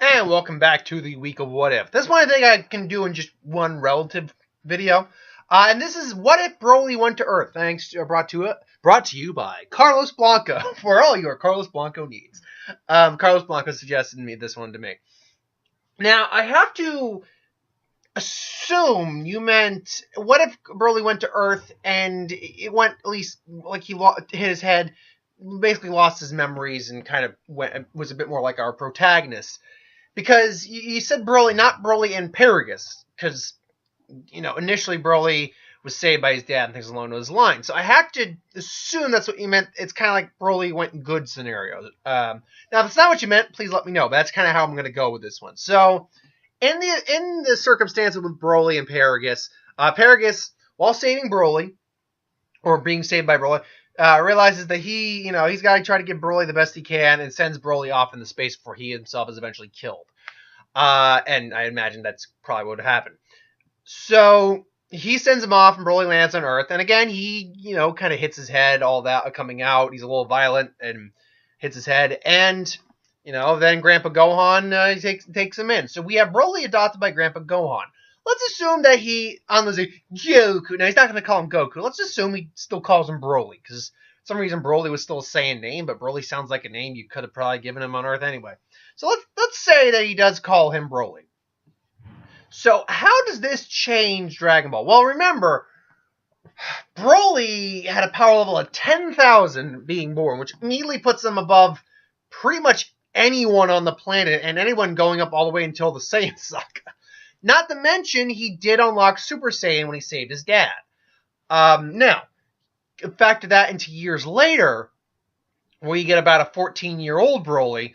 And welcome back to the week of What If. This one I think I can do in just one relative video. And this is What If Broly Went to Earth, brought to you by Carlos Blanco, for all your Carlos Blanco needs. Carlos Blanco suggested this one to me. Now, I have to assume you meant, what if Broly went to Earth and it went at least, like he hit his head, basically lost his memories and kind of was a bit more like our protagonist. Because you said Broly, not Broly and Paragus, because, initially Broly was saved by his dad and things along those lines. So I have to assume that's what you meant. It's kind of like Broly went in good scenarios. Now, if it's not what you meant, please let me know. But that's kind of how I'm going to go with this one. So, in the circumstances with Broly and Paragus, Paragus, while saving Broly, or being saved by Broly, realizes that he's got to try to give Broly the best he can and sends Broly off into space before he himself is eventually killed. And I imagine that's probably what would happen. So he sends him off and Broly lands on Earth. And again, he, kind of hits his head, all that coming out. He's a little violent and hits his head. And, then Grandpa Gohan takes him in. So we have Broly adopted by Grandpa Gohan. Let's assume that on the Goku. Now, he's not going to call him Goku. Let's assume he still calls him Broly. Because for some reason, Broly was still a Saiyan name. But Broly sounds like a name you could have probably given him on Earth anyway. So let's say that he does call him Broly. So how does this change Dragon Ball? Well, remember, Broly had a power level of 10,000 being born. Which immediately puts him above pretty much anyone on the planet. And anyone going up all the way until the Saiyan Saga. Not to mention, he did unlock Super Saiyan when he saved his dad. Now, factor that into years later, where you get about a 14-year-old Broly.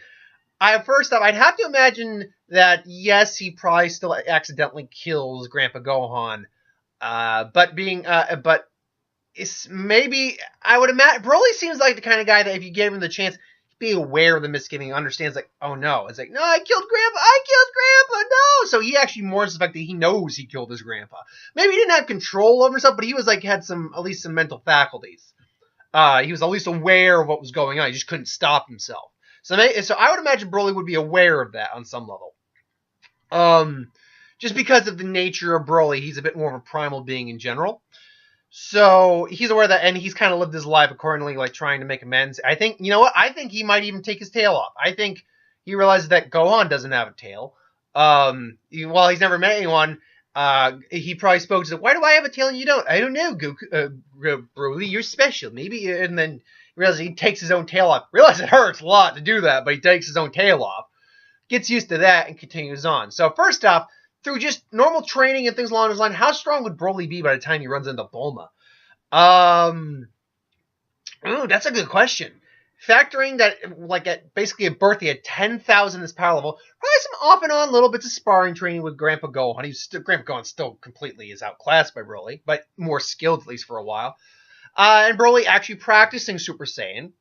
First off, I'd have to imagine that, yes, he probably still accidentally kills Grandpa Gohan. But it's maybe, I would imagine, Broly seems like the kind of guy that if you gave him the chance, be aware of the misgiving, understands like, oh no, it's like, no, I killed Grandpa, no. So he actually mourns the fact that he knows he killed his grandpa. Maybe he didn't have control over himself, but he was like, had at least some mental faculties. He was at least aware of what was going on. He just couldn't stop himself. So I would imagine Broly would be aware of that on some level. Just because of the nature of Broly, he's a bit more of a primal being in general. So he's aware of that, and he's kind of lived his life accordingly, like trying to make amends. I think, I think he might even take his tail off. I think he realizes that Gohan doesn't have a tail. While he's never met anyone, he probably spoke to, why do I have a tail and you don't? I don't know, Goku, Broly, you're special. Maybe, and then he realizes he takes his own tail off. Realize it hurts a lot to do that, but he takes his own tail off. Gets used to that and continues on. So first off, through just normal training and things along those lines, how strong would Broly be by the time he runs into Bulma? That's a good question. Factoring that, like, at basically at birth, he had 10,000 his power level. Probably some off and on little bits of sparring training with Grandpa Gohan. Grandpa Gohan still completely is outclassed by Broly, but more skilled at least for a while. And Broly actually practicing Super Saiyan.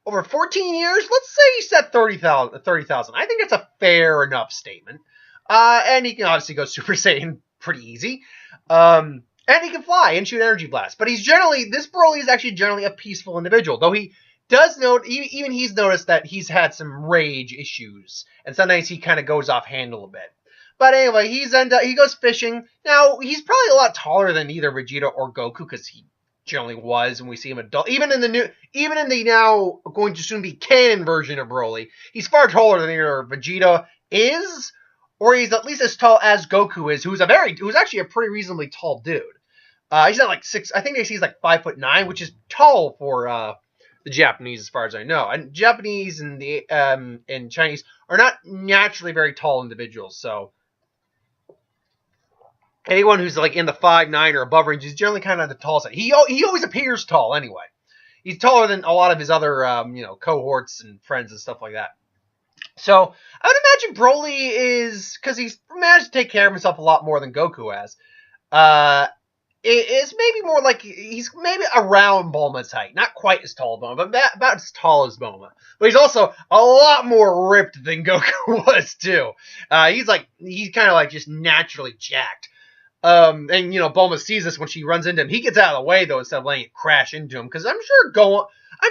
Over 14 years, let's say he set 30,000. I think that's a fair enough statement. And he can obviously go Super Saiyan pretty easy. And he can fly and shoot energy blasts. But this Broly is actually generally a peaceful individual. Though he does note, even he's noticed that he's had some rage issues. And sometimes he kind of goes off handle a bit. But anyway, he goes fishing. Now, he's probably a lot taller than either Vegeta or Goku, because he generally was when we see him adult. Even in the now going to soon be canon version of Broly, he's far taller than either Vegeta is, or he's at least as tall as Goku is, who's actually a pretty reasonably tall dude. He's not like 6. I think he's like 5'9", which is tall for the Japanese, as far as I know. And Japanese and and Chinese are not naturally very tall individuals, so anyone who's like in the 5'9" or above range is generally kind of the tall side. He always appears tall anyway. He's taller than a lot of his other cohorts and friends and stuff like that. So I would imagine Broly is, because he's managed to take care of himself a lot more than Goku has. It's maybe more like he's maybe around Bulma's height, not quite as tall as Bulma, but about as tall as Bulma. But he's also a lot more ripped than Goku was too. He's kind of like just naturally jacked. And, Bulma sees this when she runs into him. He gets out of the way, though, instead of letting it crash into him. Because I'm sure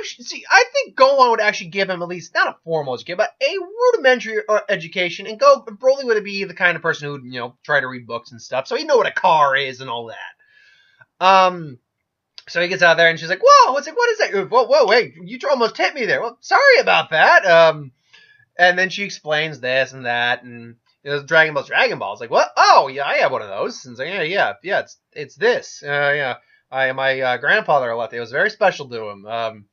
See, I think Gohan would actually give him at least not a formal education, but a rudimentary education, and Broly would be the kind of person who would, try to read books and stuff, so he'd know what a car is and all that. So he gets out there, and she's like, "Whoa!" It's like, "What is that? Whoa, wait! You almost hit me there. Well, sorry about that." And then she explains this and that, and Dragon Ball's like, "What? Oh, yeah, I have one of those." And it's like, yeah, it's this. Yeah, my grandfather left it. It was very special to him.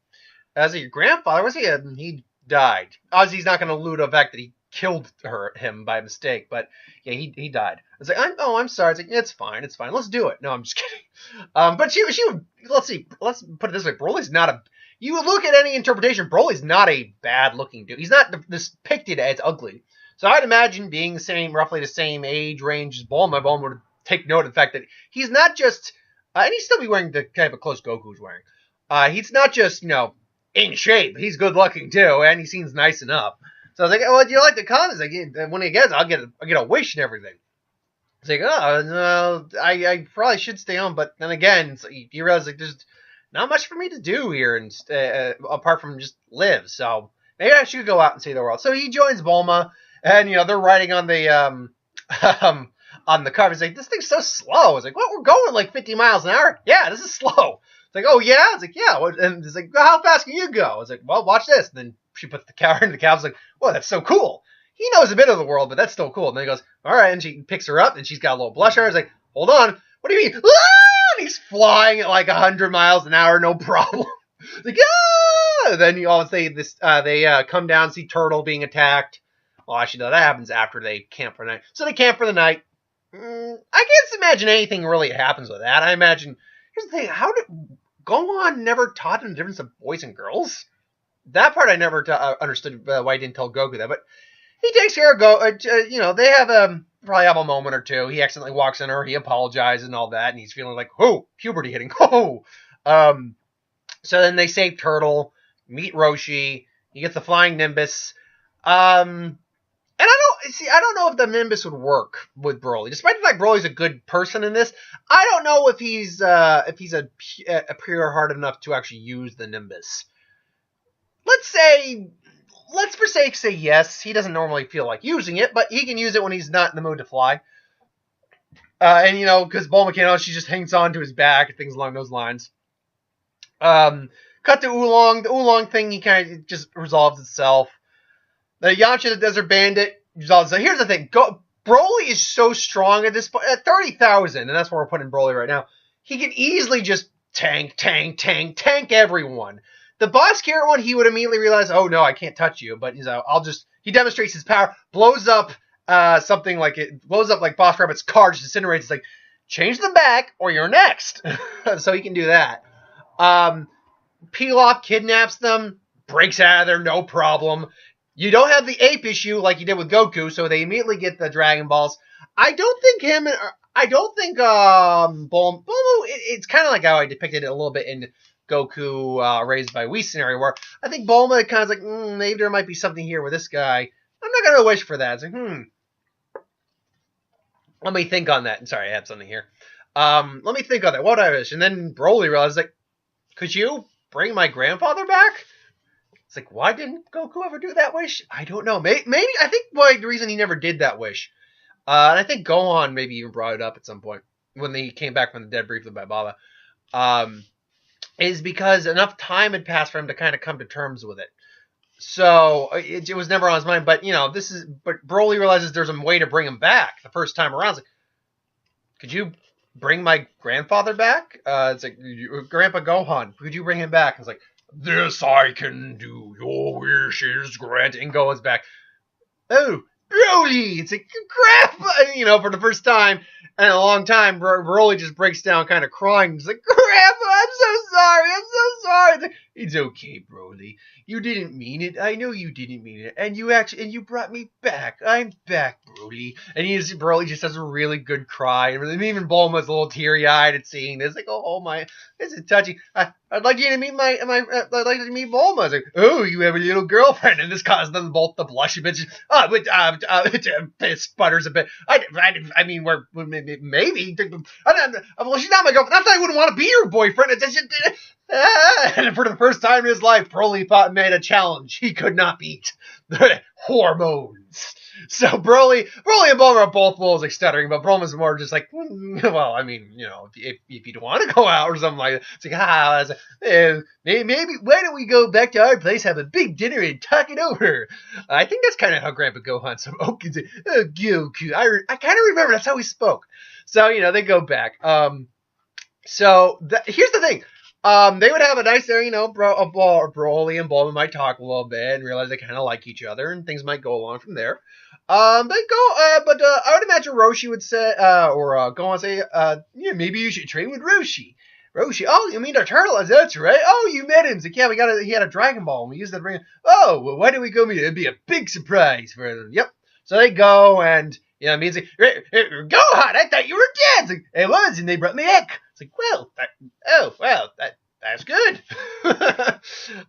As your grandfather, was he? He died. Obviously, he's not going to allude to the fact that he killed him by mistake, but yeah, he died. It's like, I'm sorry. It's like, it's fine. Let's do it. No, I'm just kidding. But she would, let's put it this way. Broly's not a, you look at any interpretation, Broly's not a bad looking dude. He's not depicted as ugly. So I'd imagine being roughly the same age range as Bulma would take note of the fact that he's not just, and he'd still be wearing the type of clothes Goku's wearing. He's not just, in shape. He's good looking too, and he seems nice enough. So I was like, "Oh, do you like the con?" He's like, "When he gets, I'll get a wish and everything." It's like, "Oh, no, I probably should stay on," but then again, you realize like there's not much for me to do here, and apart from just live. So maybe I should go out and see the world. So he joins Bulma, and they're riding on the on the car. He's like, "This thing's so slow." It's like, "What? We're going like 50 miles an hour." "Yeah, this is slow." It's like, "Oh yeah?" It's like, "Yeah." And it's like, "How fast can you go?" It's like, "Well, watch this." And then she puts the car in the cab. It's like, "Whoa, that's so cool." He knows a bit of the world, but that's still cool. And then he goes, "All right." And she picks her up, and she's got a little blush on her. It's like, "Hold on. What do you mean?" Ah! And he's flying at like 100 miles an hour, no problem. It's like, ah! And then you all say this. They come down, see Turtle being attacked. Well, actually, no, that happens after they camp for the night. So they camp for the night. I can't imagine anything really happens with that. I imagine. Here's the thing: how did Gohan never taught him the difference of boys and girls? That part I never understood why he didn't tell Goku that. But he takes care of Goku. They have probably have a moment or two. He accidentally walks in her. He apologizes and all that, and he's feeling like, "Oh, puberty hitting." Oh. So then they save Turtle, meet Roshi. He gets the flying Nimbus. And I don't know if the Nimbus would work with Broly. Despite the fact Broly's a good person in this, I don't know if he's a pure heart enough to actually use the Nimbus. Let's for sake say yes. He doesn't normally feel like using it, but he can use it when he's not in the mood to fly. And because Bulma can't, she just hangs on to his back and things along those lines. Cut to Oolong. The Oolong thing, he kind of just resolves itself. The Yamcha the Desert Bandit resolves. So here's the thing. Broly is so strong at this point. At 30,000, and that's where we're putting Broly right now. He can easily just tank everyone. The Boss Carrot one, he would immediately realize, "Oh no, I can't touch you." But he demonstrates his power, blows up something like it blows up like Boss Rabbit's car, just incinerates. It's like, change the back or you're next. So he can do that. Pilaf kidnaps them, breaks out of there, no problem. You don't have the ape issue like you did with Goku, so they immediately get the Dragon Balls. I don't think Bulma, it's kind of like how I depicted it a little bit in Goku Raised by Whis scenario, where I think Bulma kind of like, maybe there might be something here with this guy. I'm not going to wish for that. It's like, let me think on that. Sorry, I had something here. Let me think on that. What would I wish? And then Broly realized, like, could you bring my grandfather back? It's like, why didn't Goku ever do that wish? I don't know. Maybe I think the reason he never did that wish, and I think Gohan maybe even brought it up at some point when they came back from the dead briefly by Baba, is because enough time had passed for him to kind of come to terms with it. So it was never on his mind. But but Broly realizes there's a way to bring him back the first time around. It's like, could you bring my grandfather back? It's like, Grandpa Gohan, could you bring him back? It's like, this I can do. Your wish is granted. And goes back. Oh, Broly! It's like, Grandpa! For the first time in a long time, Broly just breaks down kind of crying. He's like, Grandpa, I'm so sorry. It's like, it's okay, Broly. You didn't mean it. I know you didn't mean it. And you brought me back. I'm back, Broly. And Broly just has a really good cry. And even Bulma's a little teary-eyed at seeing this. Like, oh my, this is touching. I'd like you to meet I'd like to meet Bulma. It's like, oh, you have a little girlfriend. And this causes them both to blush a bit. It sputters a bit. I mean, maybe. Well, she's not my girlfriend. Not that I wouldn't want to be your boyfriend. And for the first time in his life, Broly made a challenge he could not beat. The hormones. So Broly and Bulma are both like stuttering, but Bulma's more just like, well, I mean, if you don't want to go out or something like that, it's like, maybe why don't we go back to our place, have a big dinner, and talk it over? I think that's kind of how Grandpa Gohan said, Goku. I kind of remember that's how he spoke. So they go back. So here's the thing. They would have a nice there, Broly and Bulma might talk a little bit and realize they kind of like each other, and things might go along from there. I would imagine Roshi would say, or go on and say, maybe you should train with Roshi. Roshi, oh, you mean the turtle? That's right. Oh, you met him. It's like, yeah, he had a Dragon Ball, and we used that to bring him. Oh, well, why don't we go meet him? It'd be a big surprise for them. Yep. So they go, and, it means, like, Gohan, I thought you were dead. It's like, I was, and they brought me back. It's like, that's good.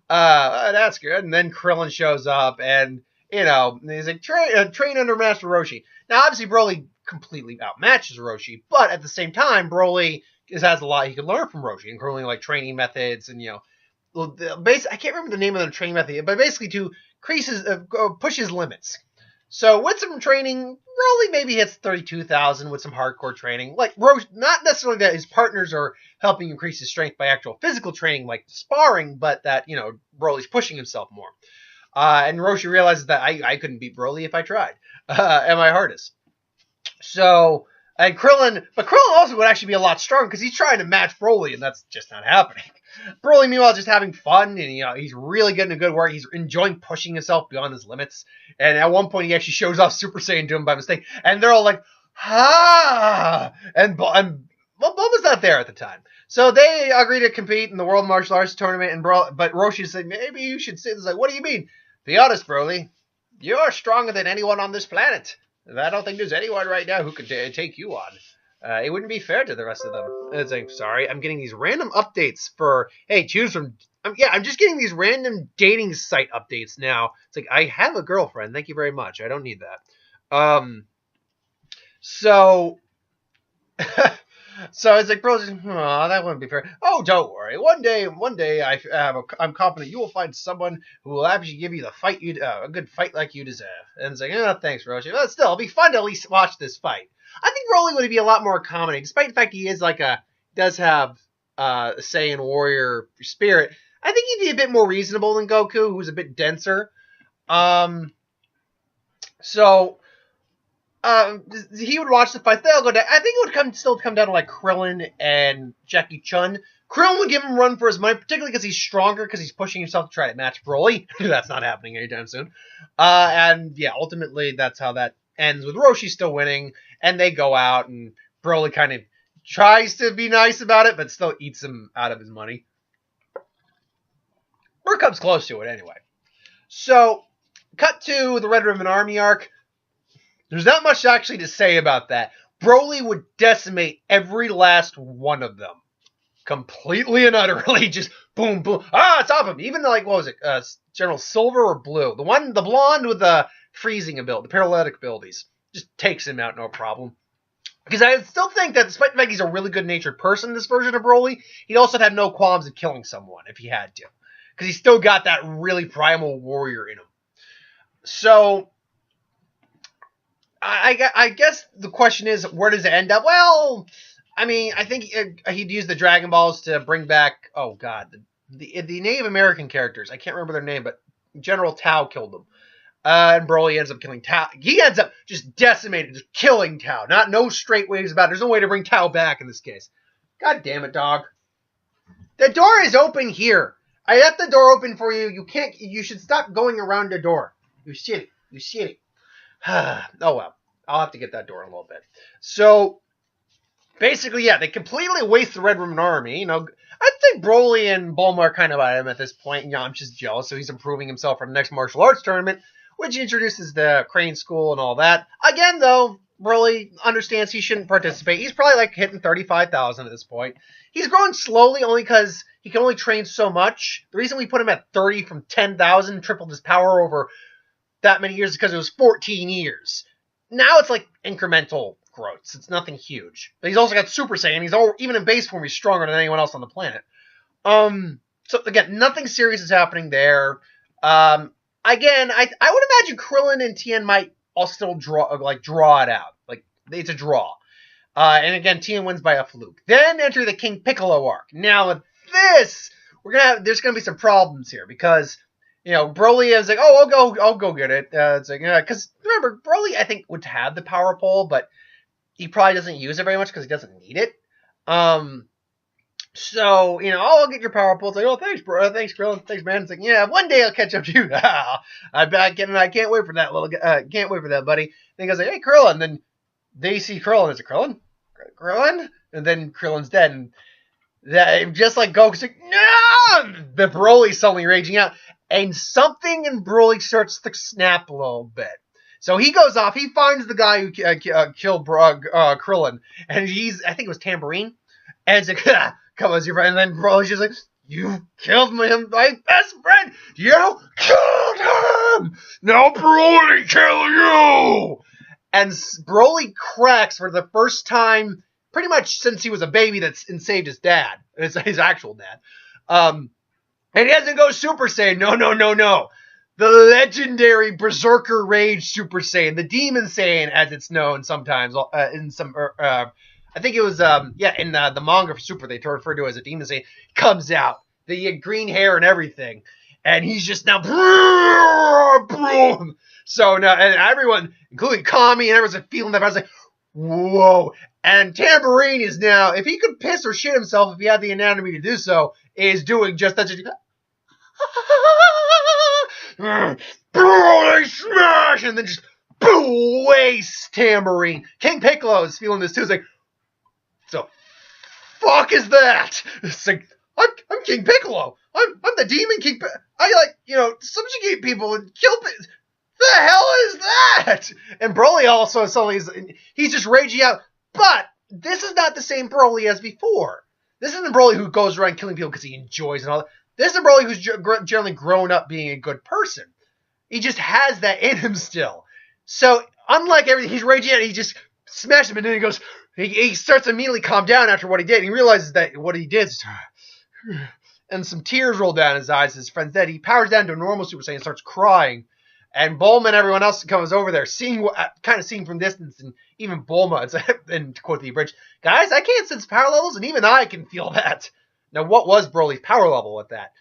That's good. And then Krillin shows up, and he's like, train under Master Roshi. Now, obviously, Broly completely outmatches Roshi, but at the same time, Broly has a lot he can learn from Roshi, including like training methods and I can't remember the name of the training method, but basically to push his limits. So with some training, Broly maybe hits 32,000 with some hardcore training. Like Roshi, not necessarily that his partners are helping increase his strength by actual physical training, like sparring, but that Broly's pushing himself more. And Roshi realizes that I couldn't beat Broly if I tried at my hardest. So, and Krillin also would actually be a lot stronger because he's trying to match Broly, and that's just not happening. Broly, meanwhile, just having fun, and he's really getting a good work. He's enjoying pushing himself beyond his limits. And at one point, he actually shows off Super Saiyan to him by mistake, and they're all like, "Ha!" And Bulma's not there at the time, so they agree to compete in the World Martial Arts Tournament. But Roshi said, "Maybe you should say this." Like, what do you mean? Be honest, Broly. You're stronger than anyone on this planet. I don't think there's anyone right now who could take you on. It wouldn't be fair to the rest of them. And it's like, sorry, I'm getting these random updates for, hey, choose from... I'm just getting these random dating site updates now. It's like, I have a girlfriend. Thank you very much. I don't need that. So it's like, bro, that wouldn't be fair. Oh, don't worry. One day, I'm confident you will find someone who will actually give you the fight a good fight like you deserve. And it's like, thanks, Roshi. But still, it'll be fun to at least watch this fight. I think Broly would be a lot more accommodating, despite the fact he is does have a Saiyan warrior spirit. I think he'd be a bit more reasonable than Goku, who's a bit denser. He would watch the fight. They'll go down. I think it would still come down to like Krillin and Jackie Chun. Krillin would give him a run for his money, particularly because he's stronger, because he's pushing himself to try to match Broly. That's not happening anytime soon. And yeah, ultimately that's how that ends, with Roshi still winning, and they go out, and Broly kind of tries to be nice about it, but still eats him out of his money. Or comes close to it anyway. So, cut to the Red Ribbon Army arc. There's not much actually to say about that. Broly would decimate every last one of them. Completely and utterly. Just boom, boom. It's off him. Even like, what was it? General Silver or Blue? The blonde with the freezing ability, the paralytic abilities. Just takes him out, no problem. Because I still think that despite the fact he's a really good-natured person, this version of Broly, he'd also have no qualms of killing someone if he had to. Because he's still got that really primal warrior in him. So... I guess the question is, where does it end up? Well, I mean, I think he'd use the Dragon Balls to bring back, oh god, the Native American characters. I can't remember their name, but General Tao killed them. And Broly ends up killing Tao. He ends up just decimating, just killing Tao. No straight ways about it. There's no way to bring Tao back in this case. God damn it, dog. The door is open here. I left the door open for you. You should stop going around the door. You shitty. Oh, well. I'll have to get that door in a little bit. So, basically, yeah, they completely waste the Red Ribbon Army. I think Broly and Bulma are kind of at him at this point. Yamcha's jealous, so he's improving himself for the next martial arts tournament, which introduces the Crane School and all that. Again, though, Broly understands he shouldn't participate. He's probably like hitting 35,000 at this point. He's growing slowly only because he can only train so much. The reason we put him at 30 from 10,000, tripled his power over that many years, is because it was 14 years. Now it's like incremental growths. It's nothing huge. But he's also got Super Saiyan. Even in base form, he's stronger than anyone else on the planet. So again, nothing serious is happening there. Again, I would imagine Krillin and Tien might also still draw it out. Like it's a draw. And again, Tien wins by a fluke. Then enter the King Piccolo arc. Now with this, there's gonna be some problems here because Broly is like, oh, I'll go get it. It's like, because remember, Broly I think would have the power pole, but he probably doesn't use it very much because he doesn't need it. So, I'll get your power pole. It's like, oh, thanks, bro. Thanks, Krillin. Thanks, man. It's like, yeah, one day I'll catch up to you. I can't wait for that, can't wait for that, buddy. Then he goes like, hey, Krillin. And then they see Krillin. Is it Krillin? Krillin? And then Krillin's dead. And that, just like Goku's like, no! The Broly's suddenly raging out. And something in Broly starts to snap a little bit. So he goes off. He finds the guy who killed Krillin. And I think it was Tambourine. And it's like, come on, your friend. And then Broly's just like, you killed my best friend. You killed him. Now Broly kill you. And Broly cracks for the first time, pretty much since he was a baby and saved his dad. His actual dad. And he doesn't go Super Saiyan. No. The legendary Berserker Rage Super Saiyan. The Demon Saiyan, as it's known sometimes. In some... I think it was, in the manga for Super, they refer to it as a Demon Saiyan, comes out. The green hair and everything. And he's just now, boom. So now, and everyone, including Kami and everyone's feeling that. I was like, whoa. And Tambourine is now, if he could piss or shit himself, if he had the anatomy to do so, is doing just that. Broly smash! And then just, boom, waste Tambourine. King Piccolo is feeling this too. He's like, the fuck is that? It's like, I'm King Piccolo. I'm the Demon King. I subjugate people and kill people. The hell is that? And Broly also suddenly he's just raging out. But this is not the same Broly as before. This isn't Broly who goes around killing people because he enjoys and all that. This is Broly who's generally grown up being a good person. He just has that in him still. So unlike everything, he's raging out. He just smashes him and then he goes. He starts to immediately calm down after what he did. And he realizes that what he did is... And some tears roll down his eyes. His friend's dead. He powers down to a normal Super Saiyan and starts crying. And Bulma and everyone else comes over there, seeing from distance. And even Bulma, and to quote the abridged, guys, I can't sense power levels, and even I can feel that. Now, what was Broly's power level with that?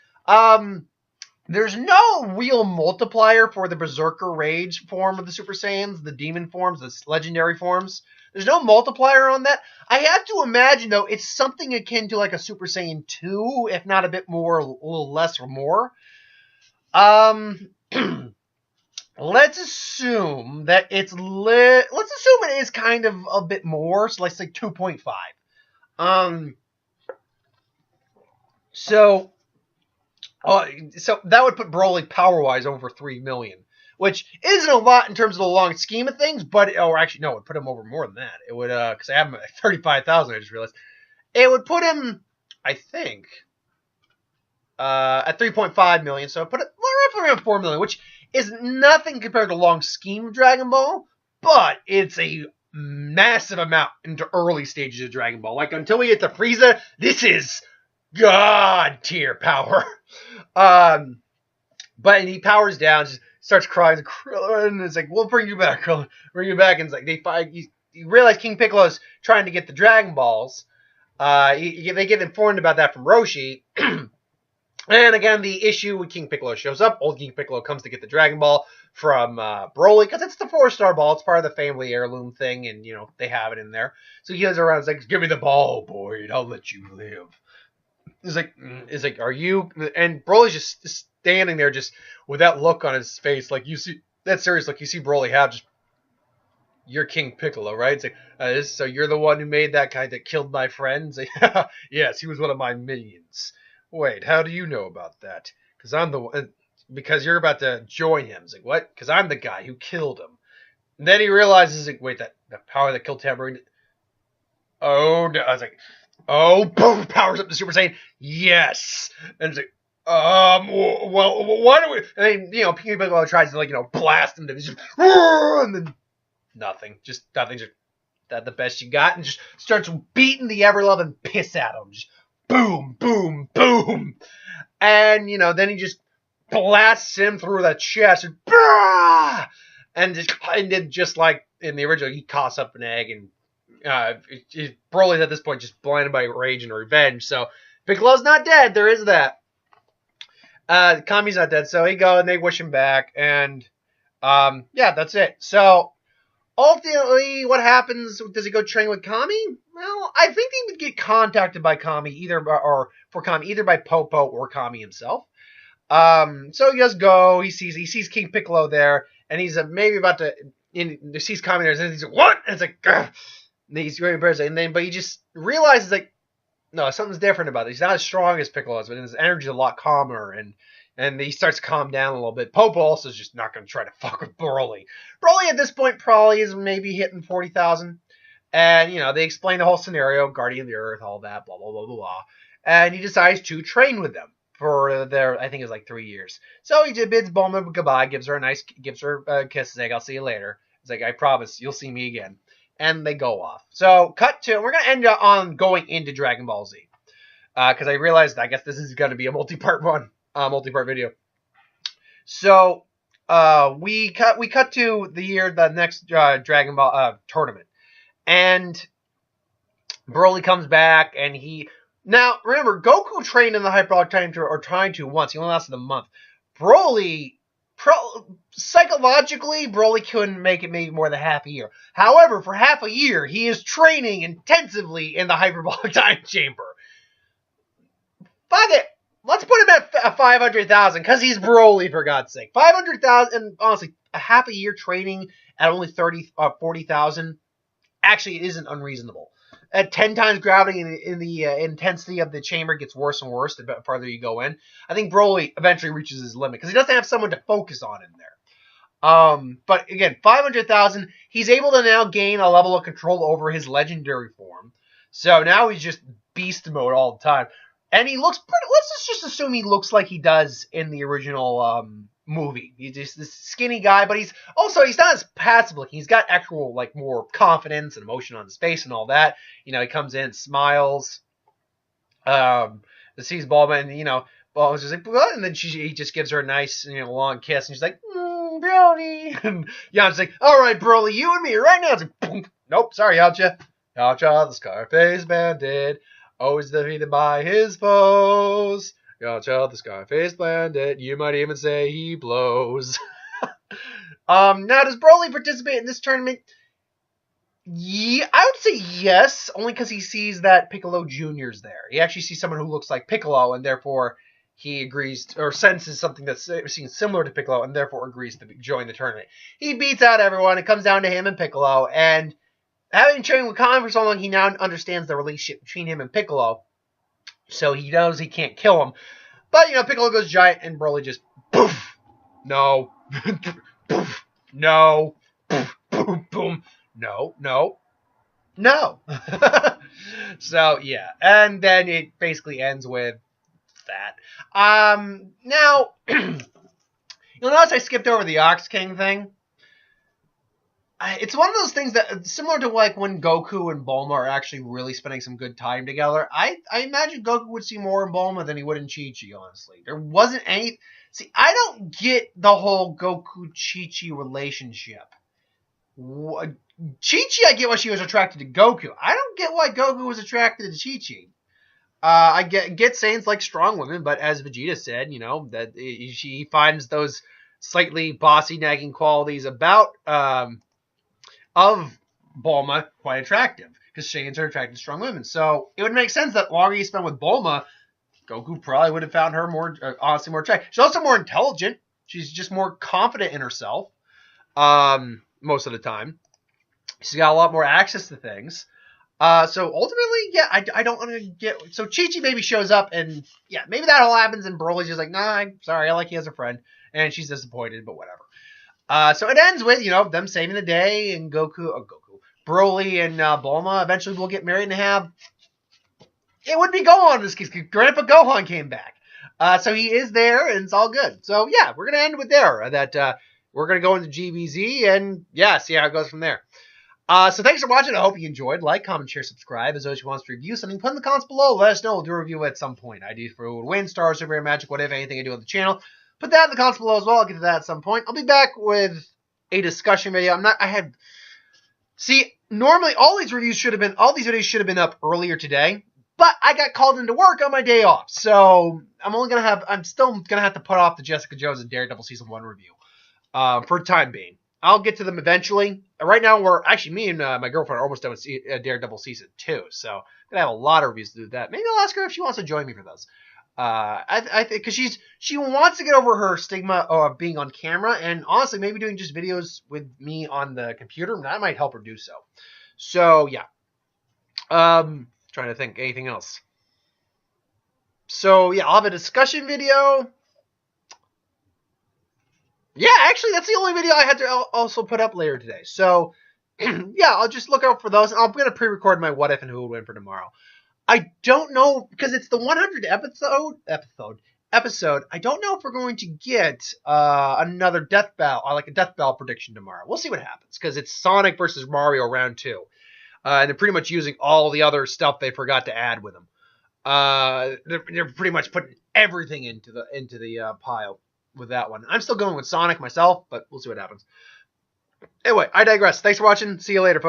There's no real multiplier for the Berserker Rage form of the Super Saiyans, the demon forms, the legendary forms. There's no multiplier on that. I have to imagine, though, it's something akin to like a Super Saiyan 2, if not a bit more, a little less or more. Let's assume that let's assume it is kind of a bit more, so let's say 2.5. So that would put Broly power-wise over 3 million. Which isn't a lot in terms of the long scheme of things, but, it would put him over more than that. It would, because I have him at 35,000, I just realized. It would put him, I think, at 3.5 million, so put it roughly around 4 million, which is nothing compared to the long scheme of Dragon Ball, but it's a massive amount into early stages of Dragon Ball. Like, until we get to Frieza, this is God tier power. But he powers down, just starts crying, Krillin, it's like, we'll bring you back, Krillin, bring you back, and it's like, you realize King Piccolo's trying to get the Dragon Balls. They get informed about that from Roshi. And again, the issue when King Piccolo shows up, old King Piccolo comes to get the Dragon Ball from Broly, because it's the 4-star ball, it's part of the family heirloom thing, and, they have it in there. So he goes around, it's like, give me the ball, boy, and I'll let you live. It's like, are you? And Broly's just standing there, just with that look on his face, like, you see, that serious look, you see Broly have, just, you're King Piccolo, right? It's like, so you're the one who made that guy that killed my friends? Like, yes, he was one of my minions. Wait, how do you know about that? Because I'm the one, because you're about to join him. It's like, what? Because I'm the guy who killed him. And then he realizes, like, wait, that power that killed Tambourine. Oh, no. I was like, oh, boom, powers up the Super Saiyan. Yes. And it's like, well, why do we? And then, King Piccolo tries to, blast him. And then nothing. Just nothing. Just that the best you got. And just starts beating the ever-loving piss out of him. Just boom, boom, boom. And, then he just blasts him through the chest. And just like in the original, he coughs up an egg. And Broly's at this point just blinded by rage and revenge. So Piccolo's not dead. There is that. Kami's not dead. So he go and they wish him back. And that's it. So ultimately, what happens? Does he go train with Kami? Well, I think he would get contacted by Kami either by Popo or Kami himself. So he does go. He sees King Piccolo there, and he's maybe about to. He sees Kami there, and he's like, "What?" And it's like, "Ugh." And he's very embarrassed, but he just realizes like, no, something's different about it. He's not as strong as Piccolo is, but his energy's a lot calmer, and he starts to calm down a little bit. Popo also is just not going to try to fuck with Broly. Broly at this point probably is maybe hitting 40,000. And, they explain the whole scenario, Guardian of the Earth, all that, blah, blah, blah, blah, blah. And he decides to train with them for I think it's like 3 years. So he bids Bulma goodbye, gives her a kiss, like, I'll see you later. It's like, I promise, you'll see me again. And they go off. So, we're going to end up on going into Dragon Ball Z. Because I realized, I guess this is going to be a multi-part video. So, we cut to the next Dragon Ball tournament. And Broly comes back, and now, remember, Goku trained in the Hyperbolic Time trying to once. He only lasted a month. Psychologically, Broly couldn't make it maybe more than half a year. However, for half a year, he is training intensively in the Hyperbolic Time Chamber. Fuck it. Let's put him at 500,000, because he's Broly, for God's sake. 500,000, and honestly, a half a year training at only 40,000, actually, it isn't unreasonable. At 10 times gravity, in the intensity of the chamber gets worse and worse the farther you go in. I think Broly eventually reaches his limit, because he doesn't have someone to focus on in there. But again, 500,000, he's able to now gain a level of control over his legendary form. So now he's just beast mode all the time. And he looks pretty, let's just assume he looks like he does in the original movie. He's just this skinny guy, but he's not as passive looking. He's got actual, like, more confidence and emotion on his face and all that. He comes in, smiles, sees Bulma, and, Bulma's just like, what? And then he just gives her a nice, long kiss, and she's like, Brody. And Yamcha's like, all right, Broly, you and me right now. It's like, boom. Nope, sorry, Yamcha. Yamcha, the Scarface Bandit, always defeated by his foes. Yamcha, the Scarface Bandit, you might even say he blows. Now, does Broly participate in this tournament? Yeah, I would say yes, only because he sees that Piccolo Jr.'s there. He actually sees someone who looks like Piccolo, and therefore he agrees, or senses something that's seen similar to Piccolo, and therefore agrees to join the tournament. He beats out everyone. It comes down to him and Piccolo, and having trained with Khan for so long, he now understands the relationship between him and Piccolo. So he knows he can't kill him. But, Piccolo goes giant, and Broly just, poof, no, poof, no, poof, boom, boom, no. So, yeah. And then it basically ends with that. Now, you'll notice I skipped over the Ox King thing. It's one of those things that, similar to like when Goku and Bulma are actually really spending some good time together, I imagine Goku would see more in Bulma than he would in Chi-Chi, honestly. There wasn't any... See, I don't get the whole Goku-Chi-Chi relationship. Chi-Chi, I get why she was attracted to Goku. I don't get why Goku was attracted to Chi-Chi. I get Saiyans like strong women, but as Vegeta said, that she finds those slightly bossy, nagging qualities about... of Bulma quite attractive, because Saiyans are attracted to strong women. So it would make sense that the longer you spend with Bulma, Goku probably would have found her honestly more attractive. She's also more intelligent. She's just more confident in herself most of the time. She's got a lot more access to things. So ultimately, yeah, I don't want to get... So Chi-Chi maybe shows up, and yeah, maybe that all happens, and Broly's just like, nah, I'm sorry, I like you as a friend. And she's disappointed, but whatever. So it ends with, them saving the day, and Broly and Bulma eventually will get married and have... It would be Gohan in this case, because Grandpa Gohan came back. So he is there, and it's all good. So yeah, we're going to end with there. We're going to go into GBZ, and yeah, see how it goes from there. So thanks for watching. I hope you enjoyed. Like, comment, share, subscribe. As always, if you want us to review something, put in the comments below. Let us know. We'll do a review at some point. Ideas for who would win, stars, super magic, whatever, anything I do on the channel. Put that in the comments below as well. I'll get to that at some point. I'll be back with a discussion video. Normally all these videos should have been up earlier today, but I got called into work on my day off. So I'm still gonna have to put off the Jessica Jones and Daredevil season 1 review for the time being. I'll get to them eventually. Right now, me and my girlfriend are almost done with Daredevil season 2, so I'm gonna have a lot of reviews to do that. Maybe I'll ask her if she wants to join me for those. I think because she wants to get over her stigma of being on camera, and honestly, maybe doing just videos with me on the computer, that might help her do so. So yeah, trying to think anything else. So yeah, I'll have a discussion video. Yeah, actually, that's the only video I had to also put up later today. So, yeah, I'll just look out for those. I'm going to pre-record my what if and who would win for tomorrow. I don't know, because it's the 100th episode. I don't know if we're going to get another death battle, like a death battle prediction tomorrow. We'll see what happens, because it's Sonic versus Mario round 2. And they're pretty much using all the other stuff they forgot to add with them. They're pretty much putting everything into the pile with that one. I'm still going with Sonic myself, but we'll see what happens. Anyway, I digress. Thanks for watching. See you later, folks.